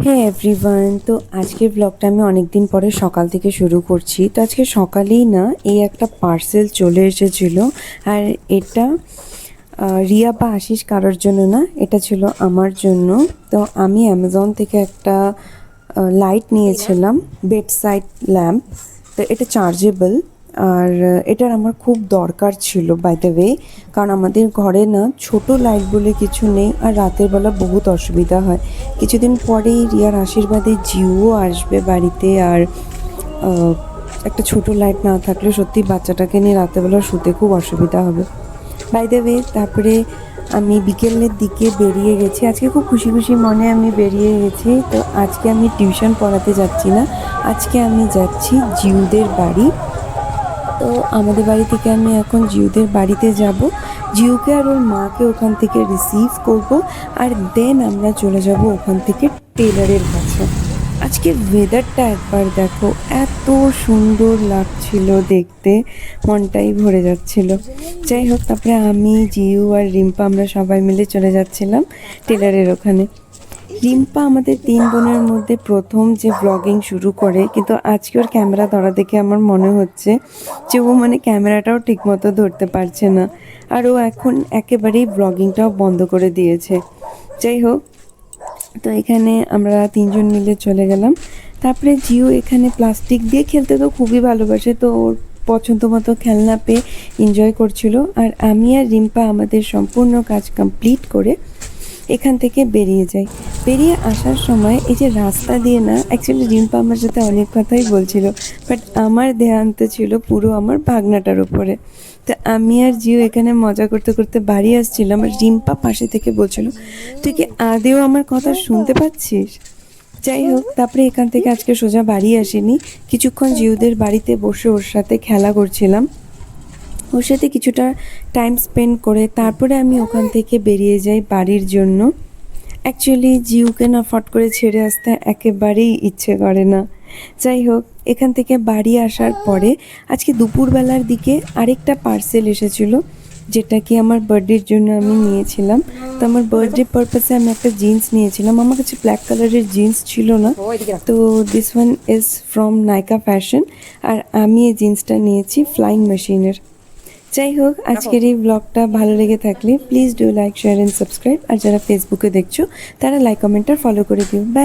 হ্যাঁ এভরিওয়ান, তো আজকের ব্লগটা আমি অনেক দিন পরে সকাল থেকে শুরু করছি। তো আজকে সকালেই না এই একটা পার্সেল চলে এসেছিল। আর এটা রিয়া বা আশিস কারোর জন্য না, এটা ছিল আমার জন্য। তো আমি অ্যামাজন থেকে একটা লাইট নিয়েছিলাম, বেড সাইড ল্যাম্প। তো এটা চার্জেবল। আর এটার আমার খুব দরকার ছিল বাই দ্য ওয়ে, কারণ আমাদের ঘরে না ছোট লাইট বলে কিছু নেই, আর রাতের বেলা বহুত অসুবিধা হয়। কিছুদিন পরেই রিয়ার আশীর্বাদে জিওও আসবে বাড়িতে। আর একটা ছোট লাইট না থাকলে সত্যি বাচ্চাটাকে নিয়ে রাতেরবেলা শুতে খুব অসুবিধা হবে। বাই দ্য ওয়ে, তারপরে আমি বিকেলের দিকে বেরিয়ে গেছি। আজকে খুব খুশি খুশি মনে আমি বেরিয়ে গেছি। তো আজকে আমি টিউশন পড়াতে যাচ্ছি না, আজকে আমি যাচ্ছি জিউদের বাড়ি। তো আমাদের বাড়ি থেকে আমি এখন জিউদের বাড়িতে যাব। জিউকে আর ওর মাকে ওখান থেকে রিসিভ করব, আর দেন আমরা চলে যাব ওখান থেকে টেলারের কাছে। আজকে ওয়েদারটা একবার দেখো, এত সুন্দর লাগছিল দেখতে, মনটাই ভরে যাচ্ছিল। যাই হোক, তারপরে আমি জিউ আর রিম্পা আমরা সবাই মিলে চলে যাচ্ছিলাম টেলারের ওখানে। রিম্পা আমাদের 3 বোনের মধ্যে প্রথম যে ব্লগিং শুরু করে, কিন্তু আজকে ওর ক্যামেরা ধরা দেখে আমার মনে হচ্ছে যে ও মানে ক্যামেরাটাও ঠিকমতো ধরতে পারছে না। আর ও এখন একেবারেই ব্লগিংটাও বন্ধ করে দিয়েছে। যাই হোক, তো এখানে আমরা 3জন মিলে চলে গেলাম। তারপরে জিও এখানে প্লাস্টিক দিয়ে খেলতে তো খুবই ভালোবাসে, তো ওর পছন্দ মতো খেলনা পেয়ে এনজয় করছিল। আর আমি আর রিম্পা আমাদের সম্পূর্ণ কাজ কমপ্লিট করে এখান থেকে বেরিয়ে যাই। বেরিয়ে আসার সময় এই যে রাস্তা দিয়ে না, অ্যাকচুয়ালি রিম্পা আমার সাথে অনেক কথাই বলছিল, বাট আমার ধ্যানত ছিল পুরো আমার ভাগনাটার উপরে। তো আমি আর জিও এখানে মজা করতে করতে বাড়ি আসছিলাম, আর রিম্পা পাশে থেকে বলছিল, তুই কি আদেও আমার কথা শুনতে পাচ্ছিস? যাই হোক, তারপরে এখান থেকে আজকে সোজা বাড়ি আসিনি, কিছুক্ষণ জিউদের বাড়িতে বসে ওর সাথে খেলা করছিলাম। ওর সাথে কিছুটা টাইম স্পেন্ড করে তারপরে আমি ওখান থেকে বেরিয়ে যাই বাড়ির জন্য। অ্যাকচুয়ালি জিউকে না ফট করে ছেড়ে আসতে একেবারেই ইচ্ছে করে না। যাই হোক, এখান থেকে বাড়ি আসার পরে আজকে দুপুরবেলার দিকে আরেকটা পার্সেল এসেছিলো, যেটা কি আমার বার্থডের জন্য আমি নিয়েছিলাম। তো আমার বার্থডে পারপাসে আমি একটা জিন্স নিয়েছিলাম। আমার কাছে ব্ল্যাক কালারের জিন্স ছিল না, তো this one is from Nykaa fashion. আর আমি এই জিন্সটা নিয়েছি ফ্লাইং মেশিনের। যাই হোক, আজকের এই ব্লগটা ভালো লেগে থাকলে please do like, share and subscribe. আর যারা ফেসবুকে দেখছো তারা লাইক, কমেন্ট আর ফলো করে দিও। বাই।